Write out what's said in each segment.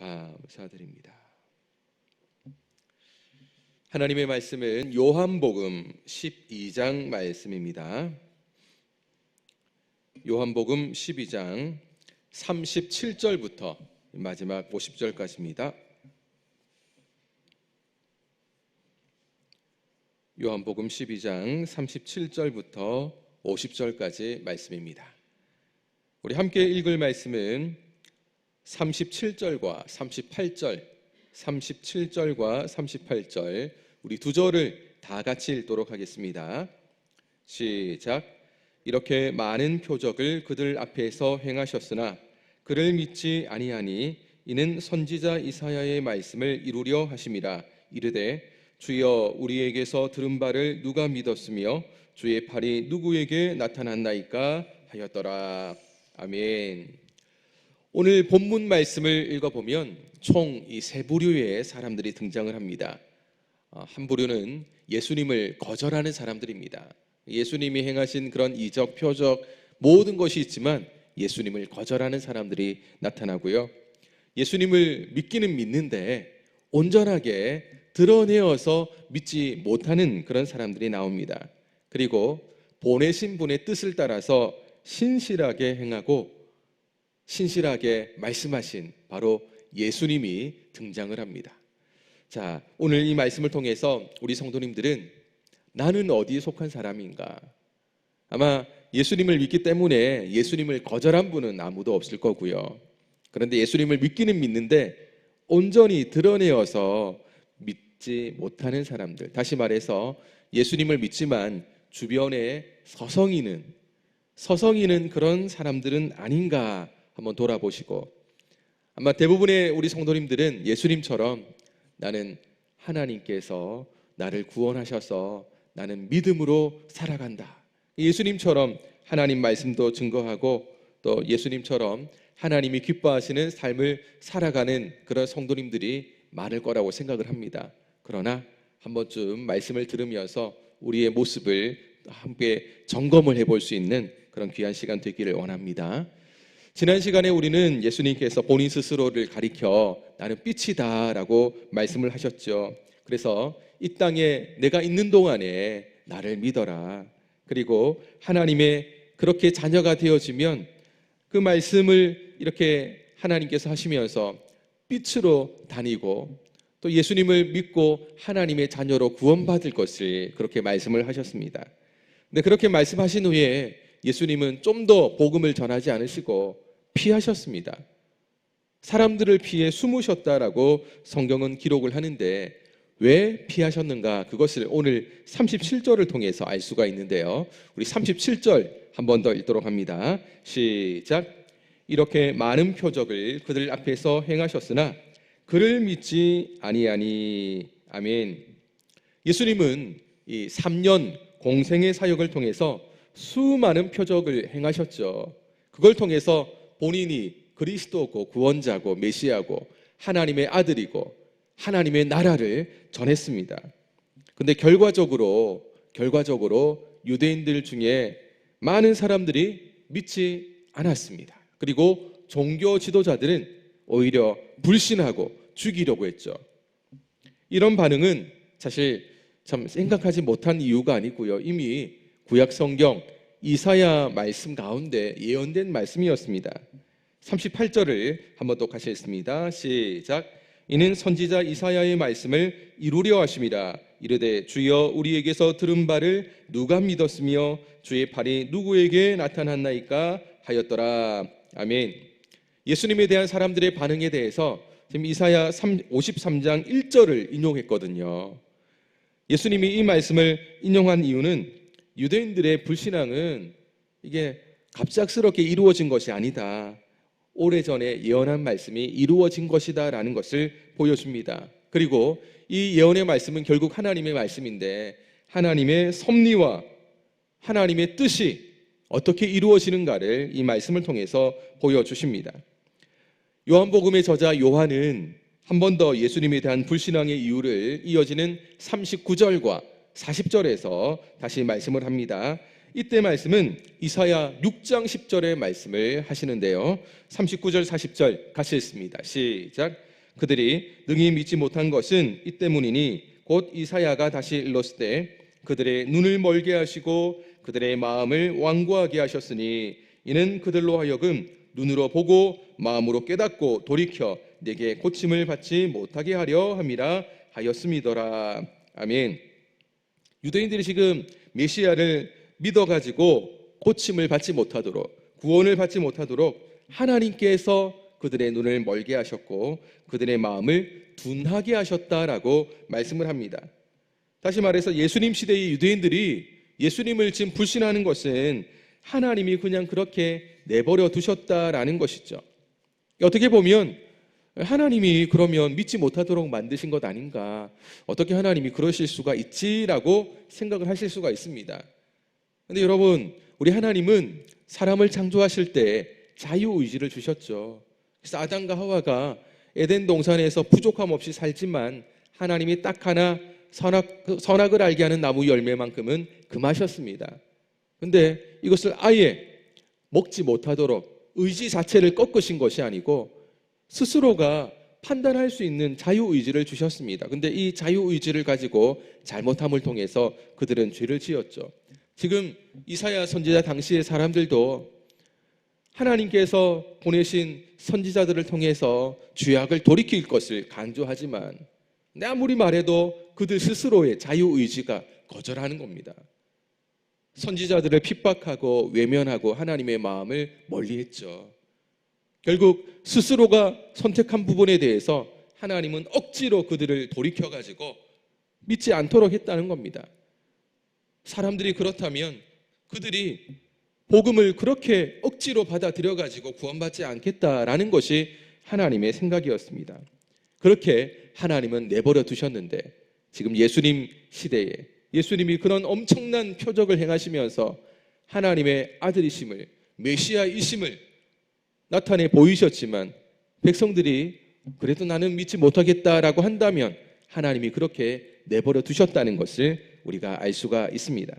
감사드립니다. 하나님의 말씀은 요한복음 12장 말씀입니다. 요한복음 12장 37절부터 마지막 50절까지입니다. 요한복음 12장 37절부터 50절까지 말씀입니다. 우리 함께 읽을 말씀은 37절과 38절, 37절과 38절 우리 두 절을 다 같이 읽도록 하겠습니다. 시작. 이렇게 많은 표적을 그들 앞에서 행하셨으나 그를 믿지 아니하니 이는 선지자 이사야의 말씀을 이루려 하심이라. 이르되 주여 우리에게서 들은 바를 누가 믿었으며 주의 팔이 누구에게 나타났나이까 하였더라. 아멘. 오늘 본문 말씀을 읽어보면 총 이 세 부류의 사람들이 등장을 합니다. 한 부류는 예수님을 거절하는 사람들입니다. 예수님이 행하신 그런 이적, 표적 모든 것이 있지만 예수님을 거절하는 사람들이 나타나고요. 예수님을 믿기는 믿는데 온전하게 드러내어서 믿지 못하는 그런 사람들이 나옵니다. 그리고 보내신 분의 뜻을 따라서 신실하게 행하고 신실하게 말씀하신 바로 예수님이 등장을 합니다. 자, 오늘 이 말씀을 통해서 우리 성도님들은 나는 어디에 속한 사람인가? 아마 예수님을 믿기 때문에 예수님을 거절한 분은 아무도 없을 거고요. 그런데 예수님을 믿기는 믿는데 온전히 드러내어서 믿지 못하는 사람들, 다시 말해서 예수님을 믿지만 주변에 서성이는 그런 사람들은 아닌가 한번 돌아보시고, 아마 대부분의 우리 성도님들은 예수님처럼 나는 하나님께서 나를 구원하셔서 나는 믿음으로 살아간다, 예수님처럼 하나님 말씀도 증거하고 또 예수님처럼 하나님이 기뻐하시는 삶을 살아가는 그런 성도님들이 많을 거라고 생각을 합니다. 그러나 한 번쯤 말씀을 들으면서 우리의 모습을 함께 점검을 해볼 수 있는 그런 귀한 시간 되기를 원합니다. 지난 시간에 우리는 예수님께서 본인 스스로를 가리켜 나는 빛이다 라고 말씀을 하셨죠. 그래서 이 땅에 내가 있는 동안에 나를 믿어라. 그리고 하나님의 그렇게 자녀가 되어지면 그 말씀을 이렇게 하나님께서 하시면서 빛으로 다니고 또 예수님을 믿고 하나님의 자녀로 구원받을 것을 그렇게 말씀을 하셨습니다. 근데 그렇게 말씀하신 후에 예수님은 좀 더 복음을 전하지 않으시고 피하셨습니다. 사람들을 피해 숨으셨다라고 성경은 기록을 하는데 왜 피하셨는가? 그것을 오늘 37절을 통해서 알 수가 있는데요. 우리 37절 한 번 더 읽도록 합니다. 시작. 이렇게 많은 표적을 그들 앞에서 행하셨으나 그를 믿지 아니하니. 아멘. 예수님은 이 3년 공생의 사역을 통해서 수많은 표적을 행하셨죠. 그걸 통해서 본인이 그리스도고 구원자고 메시아고 하나님의 아들이고 하나님의 나라를 전했습니다. 근데 결과적으로 유대인들 중에 많은 사람들이 믿지 않았습니다. 그리고 종교 지도자들은 오히려 불신하고 죽이려고 했죠. 이런 반응은 사실 참 생각하지 못한 이유가 아니고요. 이미 구약 성경 이사야 말씀 가운데 예언된 말씀이었습니다. 38절을 한번 또 같이 읽습니다. 시작. 이는 선지자 이사야의 말씀을 이루려 하심이라. 이르되 주여 우리에게서 들은 바를 누가 믿었으며 주의 팔이 누구에게 나타났나이까 하였더라. 아멘. 예수님에 대한 사람들의 반응에 대해서 지금 이사야 53장 1절을 인용했거든요. 예수님이 이 말씀을 인용한 이유는 유대인들의 불신앙은 이게 갑작스럽게 이루어진 것이 아니다, 오래전에 예언한 말씀이 이루어진 것이다 라는 것을 보여줍니다. 그리고 이 예언의 말씀은 결국 하나님의 말씀인데 하나님의 섭리와 하나님의 뜻이 어떻게 이루어지는가를 이 말씀을 통해서 보여주십니다. 요한복음의 저자 요한은 한 번 더 예수님에 대한 불신앙의 이유를 이어지는 39절과 40절에서 다시 말씀을 합니다. 이때 말씀은 이사야 6장 10절의 말씀을 하시는데요. 39절 40절 같이 읽습니다. 시작. 그들이 능히 믿지 못한 것은 이 때문이니 곧 이사야가 다시 일렀을 때 그들의 눈을 멀게 하시고 그들의 마음을 완고하게 하셨으니 이는 그들로 하여금 눈으로 보고 마음으로 깨닫고 돌이켜 내게 고침을 받지 못하게 하려 함이라 하였음이더라. 아멘. 유대인들이 지금 메시아를 믿어가지고 고침을 받지 못하도록, 구원을 받지 못하도록 하나님께서 그들의 눈을 멀게 하셨고 그들의 마음을 둔하게 하셨다라고 말씀을 합니다. 다시 말해서 예수님 시대의 유대인들이 예수님을 지금 불신하는 것은 하나님이 그냥 그렇게 내버려 두셨다라는 것이죠. 어떻게 보면 하나님이 그러면 믿지 못하도록 만드신 것 아닌가, 어떻게 하나님이 그러실 수가 있지라고 생각을 하실 수가 있습니다. 그런데 여러분, 우리 하나님은 사람을 창조하실 때 자유의지를 주셨죠. 그래서 아담과 하와가 에덴 동산에서 부족함 없이 살지만 하나님이 딱 하나 선악을 알게 하는 나무 열매만큼은 금하셨습니다. 그런데 이것을 아예 먹지 못하도록 의지 자체를 꺾으신 것이 아니고 스스로가 판단할 수 있는 자유의지를 주셨습니다. 그런데 이 자유의지를 가지고 잘못함을 통해서 그들은 죄를 지었죠. 지금 이사야 선지자 당시의 사람들도 하나님께서 보내신 선지자들을 통해서 죄악을 돌이킬 것을 강조하지만 아무리 말해도 그들 스스로의 자유의지가 거절하는 겁니다. 선지자들을 핍박하고 외면하고 하나님의 마음을 멀리했죠. 결국 스스로가 선택한 부분에 대해서 하나님은 억지로 그들을 돌이켜가지고 믿지 않도록 했다는 겁니다. 사람들이 그렇다면 그들이 복음을 그렇게 억지로 받아들여가지고 구원받지 않겠다라는 것이 하나님의 생각이었습니다. 그렇게 하나님은 내버려 두셨는데 지금 예수님 시대에 예수님이 그런 엄청난 표적을 행하시면서 하나님의 아들이심을, 메시아이심을 나타내 보이셨지만 백성들이 그래도 나는 믿지 못하겠다라고 한다면 하나님이 그렇게 내버려 두셨다는 것을 우리가 알 수가 있습니다.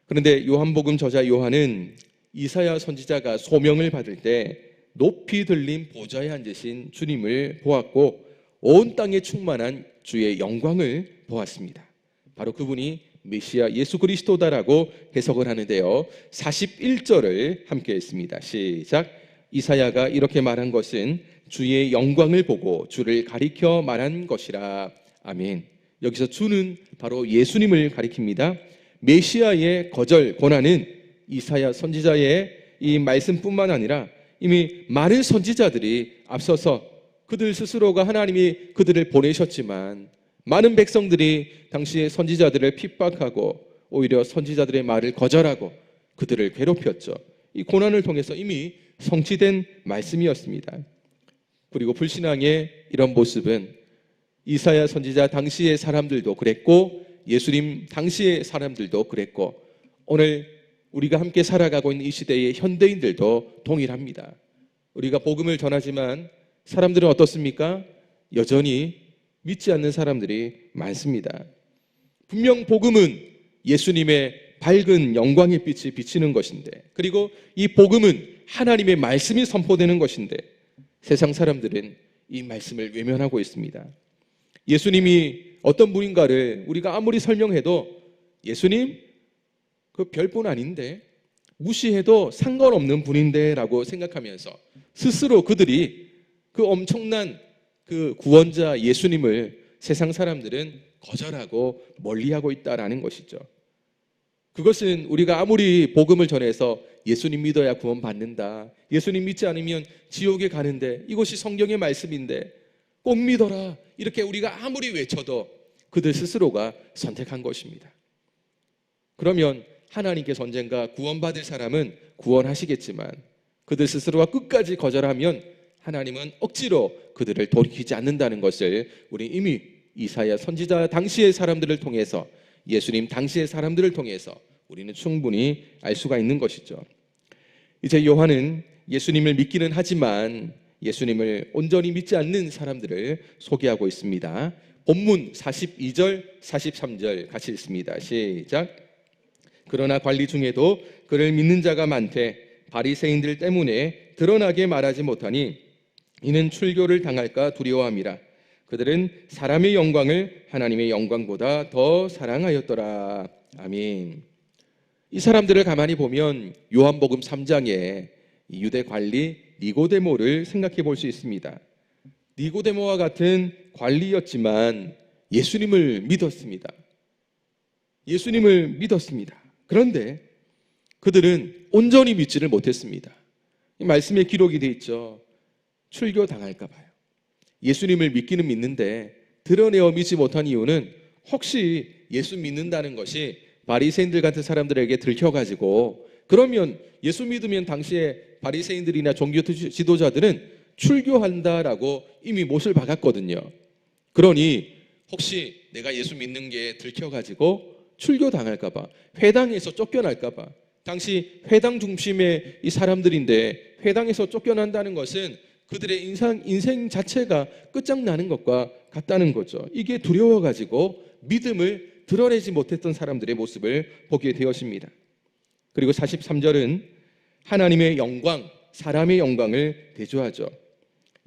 그런데 요한복음 저자 요한은 이사야 선지자가 소명을 받을 때 높이 들린 보좌에 앉으신 주님을 보았고 온 땅에 충만한 주의 영광을 보았습니다. 바로 그분이 메시아 예수 그리스도다라고 해석을 하는데요. 41절을 함께 했습니다. 시작. 이사야가 이렇게 말한 것은 주의 영광을 보고 주를 가리켜 말한 것이라. 아멘. 여기서 주는 바로 예수님을 가리킵니다. 메시아의 거절 권한은 이사야 선지자의 이 말씀뿐만 아니라 이미 많은 선지자들이 앞서서 그들 스스로가 하나님이 그들을 보내셨지만 많은 백성들이 당시의 선지자들을 핍박하고 오히려 선지자들의 말을 거절하고 그들을 괴롭혔죠. 이 고난을 통해서 이미 성취된 말씀이었습니다. 그리고 불신앙의 이런 모습은 이사야 선지자 당시의 사람들도 그랬고 예수님 당시의 사람들도 그랬고 오늘 우리가 함께 살아가고 있는 이 시대의 현대인들도 동일합니다. 우리가 복음을 전하지만 사람들은 어떻습니까? 여전히 믿지 않는 사람들이 많습니다. 분명 복음은 예수님의 밝은 영광의 빛이 비치는 것인데 그리고 이 복음은 하나님의 말씀이 선포되는 것인데 세상 사람들은 이 말씀을 외면하고 있습니다. 예수님이 어떤 분인가를 우리가 아무리 설명해도 예수님 그 별분 아닌데 무시해도 상관없는 분인데 라고 생각하면서 스스로 그들이 그 엄청난 그 구원자 예수님을 세상 사람들은 거절하고 멀리하고 있다라는 것이죠. 그것은 우리가 아무리 복음을 전해서 예수님 믿어야 구원받는다, 예수님 믿지 않으면 지옥에 가는데 이것이 성경의 말씀인데 꼭 믿어라 이렇게 우리가 아무리 외쳐도 그들 스스로가 선택한 것입니다. 그러면 하나님께서 언젠가 구원받을 사람은 구원하시겠지만 그들 스스로가 끝까지 거절하면 하나님은 억지로 그들을 돌이키지 않는다는 것을 우리 이미 이사야 선지자 당시의 사람들을 통해서 예수님 당시의 사람들을 통해서 우리는 충분히 알 수가 있는 것이죠. 이제 요한은 예수님을 믿기는 하지만 예수님을 온전히 믿지 않는 사람들을 소개하고 있습니다. 본문 42절, 43절 같이 읽습니다. 시작. 그러나 관리 중에도 그를 믿는 자가 많되 바리새인들 때문에 드러나게 말하지 못하니 이는 출교를 당할까 두려워함이라. 그들은 사람의 영광을 하나님의 영광보다 더 사랑하였더라. 아멘. 이 사람들을 가만히 보면 요한복음 3장에 유대 관리 니고데모를 생각해 볼 수 있습니다. 니고데모와 같은 관리였지만 예수님을 믿었습니다. 예수님을 믿었습니다. 그런데 그들은 온전히 믿지를 못했습니다. 이 말씀에 기록이 되어 있죠. 출교 당할까 봐요. 예수님을 믿기는 믿는데 드러내어 믿지 못한 이유는 혹시 예수 믿는다는 것이 바리새인들 같은 사람들에게 들켜가지고, 그러면 예수 믿으면 당시에 바리새인들이나 종교 지도자들은 출교한다라고 이미 못을 박았거든요. 그러니 혹시 내가 예수 믿는 게 들켜가지고 출교당할까 봐, 회당에서 쫓겨날까 봐. 당시 회당 중심의 이 사람들인데 회당에서 쫓겨난다는 것은 그들의 인생 자체가 끝장나는 것과 같다는 거죠. 이게 두려워가지고 믿음을 드러내지 못했던 사람들의 모습을 보게 되었습니다. 그리고 43절은 하나님의 영광, 사람의 영광을 대조하죠.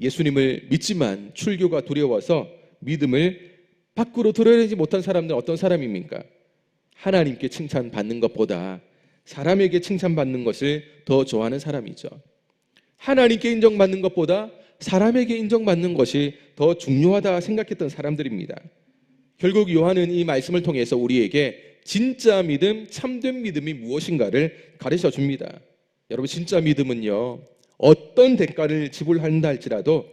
예수님을 믿지만 출교가 두려워서 믿음을 밖으로 드러내지 못한 사람들은 어떤 사람입니까? 하나님께 칭찬받는 것보다 사람에게 칭찬받는 것을 더 좋아하는 사람이죠. 하나님께 인정받는 것보다 사람에게 인정받는 것이 더 중요하다 생각했던 사람들입니다. 결국 요한은 이 말씀을 통해서 우리에게 진짜 믿음, 참된 믿음이 무엇인가를 가르쳐 줍니다. 여러분, 진짜 믿음은요, 어떤 대가를 지불한다 할지라도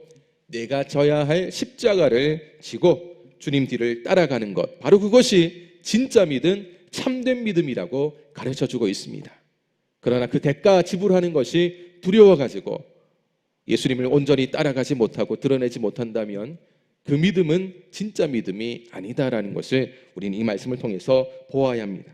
내가 져야 할 십자가를 지고 주님 뒤를 따라가는 것, 바로 그것이 진짜 믿음, 참된 믿음이라고 가르쳐 주고 있습니다. 그러나 그 대가 지불하는 것이 두려워가지고 예수님을 온전히 따라가지 못하고 드러내지 못한다면 그 믿음은 진짜 믿음이 아니다라는 것을 우리는 이 말씀을 통해서 보아야 합니다.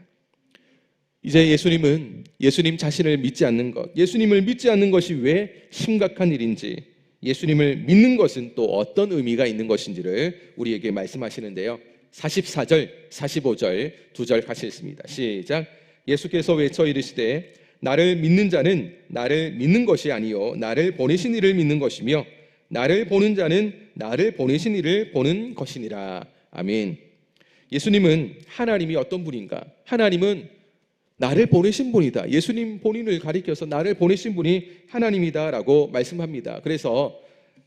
이제 예수님 자신을 믿지 않는 것, 예수님을 믿지 않는 것이 왜 심각한 일인지, 예수님을 믿는 것은 또 어떤 의미가 있는 것인지를 우리에게 말씀하시는데요. 44절, 45절 두 절 같이 읽습니다. 시작. 예수께서 외쳐 이르시되 나를 믿는 자는 나를 믿는 것이 아니요 나를 보내신 이를 믿는 것이며 나를 보는 자는 나를 보내신 이를 보는 것이니라. 아멘. 예수님은 하나님이 어떤 분인가? 하나님은 나를 보내신 분이다. 예수님 본인을 가리켜서 나를 보내신 분이 하나님이다라고 말씀합니다. 그래서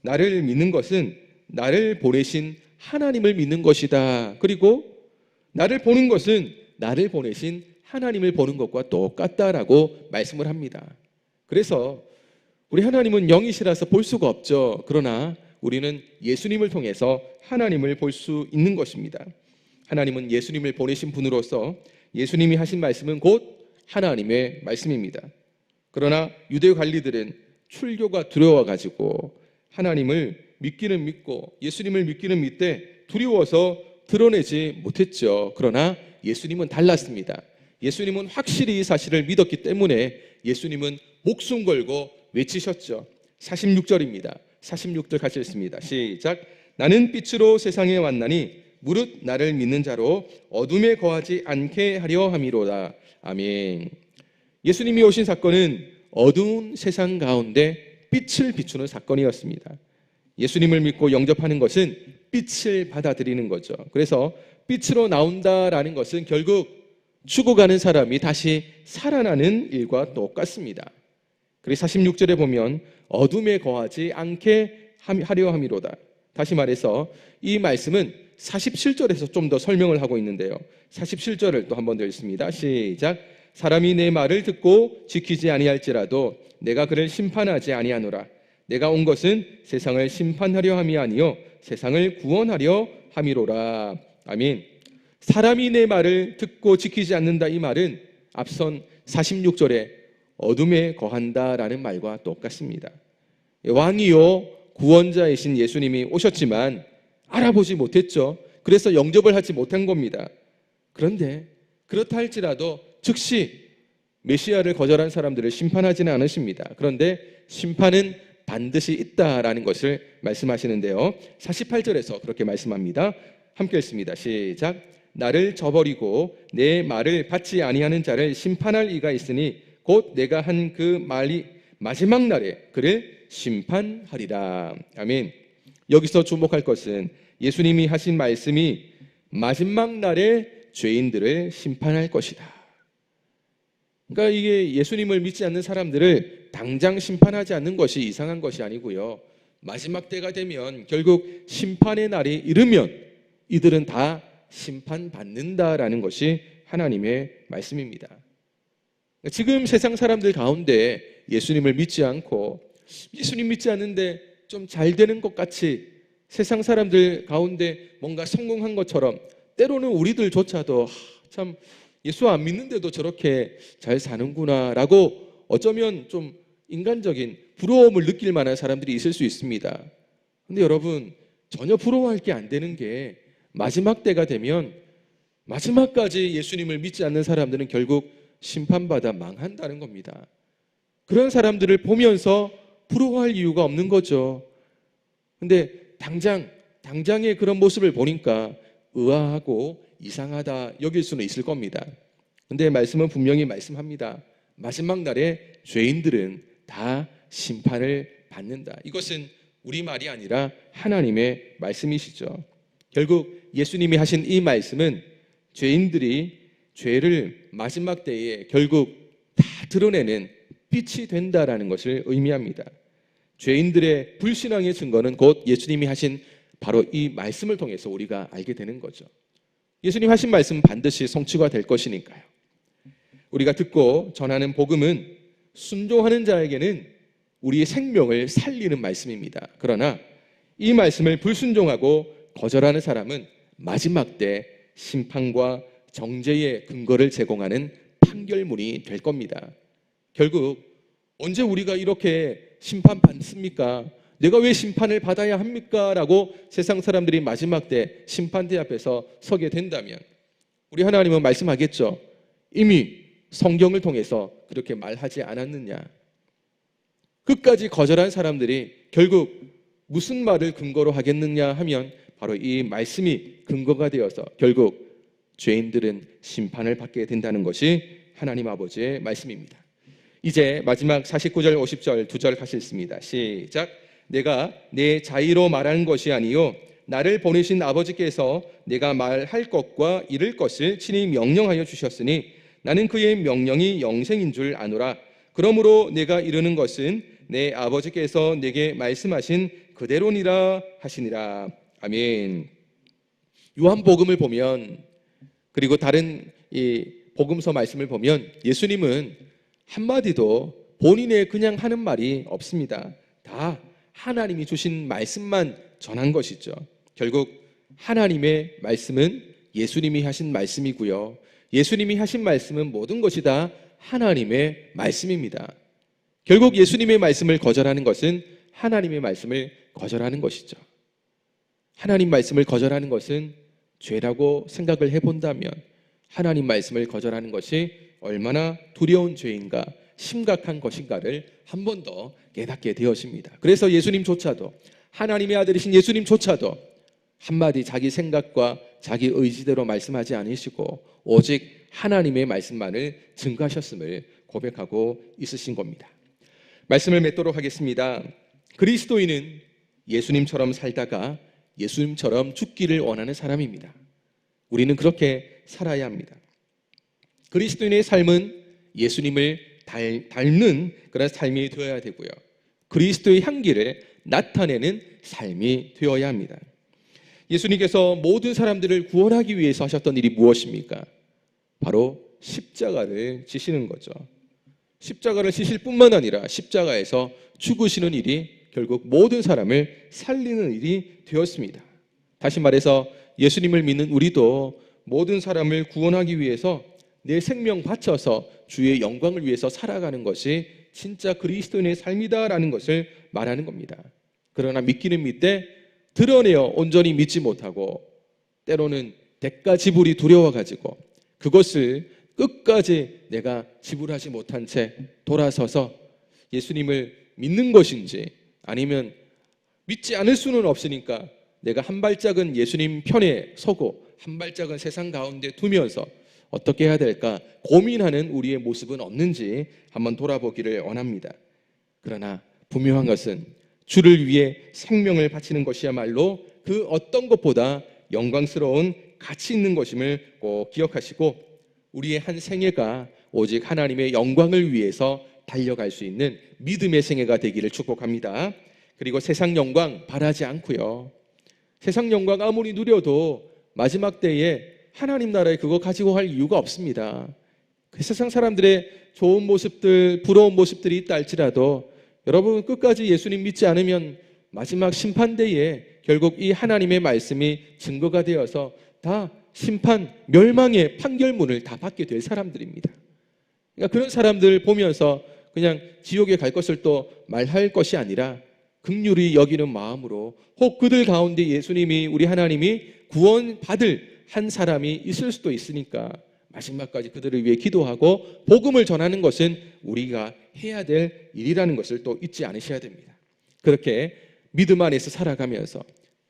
나를 믿는 것은 나를 보내신 하나님을 믿는 것이다. 그리고 나를 보는 것은 나를 보내신 하나님을 보는 것과 똑같다라고 말씀을 합니다. 그래서 우리 하나님은 영이시라서 볼 수가 없죠. 그러나 우리는 예수님을 통해서 하나님을 볼 수 있는 것입니다. 하나님은 예수님을 보내신 분으로서 예수님이 하신 말씀은 곧 하나님의 말씀입니다. 그러나 유대 관리들은 출교가 두려워가지고 하나님을 믿기는 믿고 예수님을 믿기는 믿되 두려워서 드러내지 못했죠. 그러나 예수님은 달랐습니다. 예수님은 확실히 이 사실을 믿었기 때문에 예수님은 목숨 걸고 외치셨죠. 46절입니다. 46절 같이 읽습니다. 시작. 나는 빛으로 세상에 왔나니 무릇 나를 믿는 자로 어둠에 거하지 않게 하려 함이로다. 아멘. 예수님이 오신 사건은 어두운 세상 가운데 빛을 비추는 사건이었습니다. 예수님을 믿고 영접하는 것은 빛을 받아들이는 거죠. 그래서 빛으로 나온다라는 것은 결국 죽어가는 사람이 다시 살아나는 일과 똑같습니다. 그래서 46절에 보면 어둠에 거하지 않게 하려 함이로다. 다시 말해서 이 말씀은 47절에서 좀 더 설명을 하고 있는데요. 47절을 또 한 번 더 읽습니다. 시작. 사람이 내 말을 듣고 지키지 아니할지라도 내가 그를 심판하지 아니하노라. 내가 온 것은 세상을 심판하려 함이 아니요 세상을 구원하려 함이로라. 아멘. 사람이 내 말을 듣고 지키지 않는다, 이 말은 앞선 46절에 어둠에 거한다라는 말과 똑같습니다. 왕이요 구원자이신 예수님이 오셨지만 알아보지 못했죠. 그래서 영접을 하지 못한 겁니다. 그런데 그렇다 할지라도 즉시 메시아를 거절한 사람들을 심판하지는 않으십니다. 그런데 심판은 반드시 있다라는 것을 말씀하시는데요. 48절에서 그렇게 말씀합니다. 함께 읽습니다. 시작. 나를 저버리고 내 말을 받지 아니하는 자를 심판할 이가 있으니 곧 내가 한 그 마지막 날에 그를 심판하리라. 아멘. 여기서 주목할 것은 예수님이 하신 말씀이 마지막 날에 죄인들을 심판할 것이다. 그러니까 이게 예수님을 믿지 않는 사람들을 당장 심판하지 않는 것이 이상한 것이 아니고요. 마지막 때가 되면 결국 심판의 날이 이르면 이들은 다 심판받는다라는 것이 하나님의 말씀입니다. 지금 세상 사람들 가운데 예수님을 믿지 않고 예수님 믿지 않는데 좀 잘 되는 것 같이 세상 사람들 가운데 뭔가 성공한 것처럼 때로는 우리들조차도 참 예수 안 믿는데도 저렇게 잘 사는구나 라고 어쩌면 좀 인간적인 부러움을 느낄 만한 사람들이 있을 수 있습니다. 근데 여러분, 전혀 부러워할 게 안 되는 게 마지막 때가 되면 마지막까지 예수님을 믿지 않는 사람들은 결국 심판받아 망한다는 겁니다. 그런 사람들을 보면서 부러워할 이유가 없는 거죠. 근데 당장의 그런 모습을 보니까 의아하고 이상하다 여길 수는 있을 겁니다. 근데 말씀은 분명히 말씀합니다. 마지막 날에 죄인들은 다 심판을 받는다. 이것은 우리 말이 아니라 하나님의 말씀이시죠. 결국 예수님이 하신 이 말씀은 죄인들이 죄를 마지막 때에 결국 다 드러내는 빛이 된다라는 것을 의미합니다. 죄인들의 불신앙의 증거는 곧 예수님이 하신 바로 이 말씀을 통해서 우리가 알게 되는 거죠. 예수님 하신 말씀은 반드시 성취가 될 것이니까요. 우리가 듣고 전하는 복음은 순종하는 자에게는 우리의 생명을 살리는 말씀입니다. 그러나 이 말씀을 불순종하고 거절하는 사람은 마지막 때 심판과 정죄의 근거를 제공하는 판결문이 될 겁니다. 결국 언제 우리가 이렇게 심판받습니까? 내가 왜 심판을 받아야 합니까? 라고 세상 사람들이 마지막 때 심판대 앞에서 서게 된다면 우리 하나님은 말씀하겠죠. 이미 성경을 통해서 그렇게 말하지 않았느냐. 끝까지 거절한 사람들이 결국 무슨 말을 근거로 하겠느냐 하면 바로 이 말씀이 근거가 되어서 결국 죄인들은 심판을 받게 된다는 것이 하나님 아버지의 말씀입니다. 이제 마지막 49절 50절 두 절 같이 읽습니다. 시작. 내가 내 자의로 말하는 것이 아니요 나를 보내신 아버지께서 내가 말할 것과 이를 것을 친히 명령하여 주셨으니 나는 그의 명령이 영생인 줄 아노라. 그러므로 내가 이르는 것은 내 아버지께서 내게 말씀하신 그대로니라 하시니라. 아멘. 요한복음을 보면 그리고 다른 이 복음서 말씀을 보면 예수님은 한마디도 본인의 그냥 하는 말이 없습니다. 다 하나님이 주신 말씀만 전한 것이죠. 결국 하나님의 말씀은 예수님이 하신 말씀이고요. 예수님이 하신 말씀은 모든 것이 다 하나님의 말씀입니다. 결국 예수님의 말씀을 거절하는 것은 하나님의 말씀을 거절하는 것이죠. 하나님 말씀을 거절하는 것은 죄라고 생각을 해본다면 하나님 말씀을 거절하는 것이 얼마나 두려운 죄인가 심각한 것인가를 한 번 더 깨닫게 되었습니다. 그래서 예수님조차도 하나님의 아들이신 예수님조차도 한마디 자기 생각과 자기 의지대로 말씀하지 않으시고 오직 하나님의 말씀만을 증거하셨음을 고백하고 있으신 겁니다. 말씀을 맺도록 하겠습니다. 그리스도인은 예수님처럼 살다가 예수님처럼 죽기를 원하는 사람입니다. 우리는 그렇게 살아야 합니다. 그리스도인의 삶은 예수님을 닮는 그런 삶이 되어야 되고요. 그리스도의 향기를 나타내는 삶이 되어야 합니다. 예수님께서 모든 사람들을 구원하기 위해서 하셨던 일이 무엇입니까? 바로 십자가를 지시는 거죠. 십자가를 지실 뿐만 아니라 십자가에서 죽으시는 일이 결국 모든 사람을 살리는 일이 되었습니다. 다시 말해서 예수님을 믿는 우리도 모든 사람을 구원하기 위해서 내 생명 바쳐서 주의 영광을 위해서 살아가는 것이 진짜 그리스도인의 삶이다라는 것을 말하는 겁니다. 그러나 믿기는 믿되 드러내어 온전히 믿지 못하고 때로는 대가 지불이 두려워가지고 그것을 끝까지 내가 지불하지 못한 채 돌아서서 예수님을 믿는 것인지 아니면 믿지 않을 수는 없으니까 내가 한 발짝은 예수님 편에 서고 한 발짝은 세상 가운데 두면서 어떻게 해야 될까 고민하는 우리의 모습은 없는지 한번 돌아보기를 원합니다. 그러나 분명한 것은 주를 위해 생명을 바치는 것이야말로 그 어떤 것보다 영광스러운 가치 있는 것임을 꼭 기억하시고 우리의 한 생애가 오직 하나님의 영광을 위해서 달려갈 수 있는 믿음의 생애가 되기를 축복합니다. 그리고 세상 영광 바라지 않고요. 세상 영광 아무리 누려도 마지막 때에 하나님 나라에 그거 가지고 갈 이유가 없습니다. 그 세상 사람들의 좋은 모습들, 부러운 모습들이 있다 할지라도 여러분 끝까지 예수님 믿지 않으면 마지막 심판대에 결국 이 하나님의 말씀이 증거가 되어서 다 심판, 멸망의 판결문을 다 받게 될 사람들입니다. 그러니까 그런 사람들 보면서 그냥 지옥에 갈 것을 또 말할 것이 아니라 긍휼히 여기는 마음으로 혹 그들 가운데 예수님이 우리 하나님이 구원받을 한 사람이 있을 수도 있으니까 마지막까지 그들을 위해 기도하고 복음을 전하는 것은 우리가 해야 될 일이라는 것을 또 잊지 않으셔야 됩니다. 그렇게 믿음 안에서 살아가면서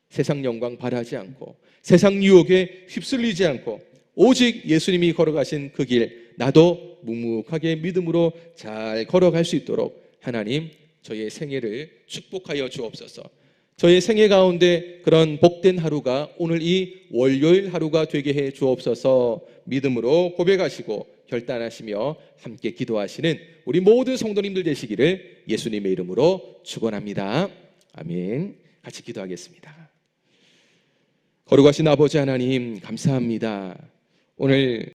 세상 영광 바라지 않고 세상 유혹에 휩쓸리지 않고 오직 예수님이 걸어가신 그 길 나도 묵묵하게 믿음으로 잘 걸어갈 수 있도록 하나님 저의 생애를 축복하여 주옵소서. 저의 생애 가운데 그런 복된 하루가 오늘 이 월요일 하루가 되게 해 주옵소서. 믿음으로 고백하시고 결단하시며 함께 기도하시는 우리 모든 성도님들 되시기를 예수님의 이름으로 축원합니다. 아멘. 같이 기도하겠습니다. 거룩하신 아버지 하나님 감사합니다. 오늘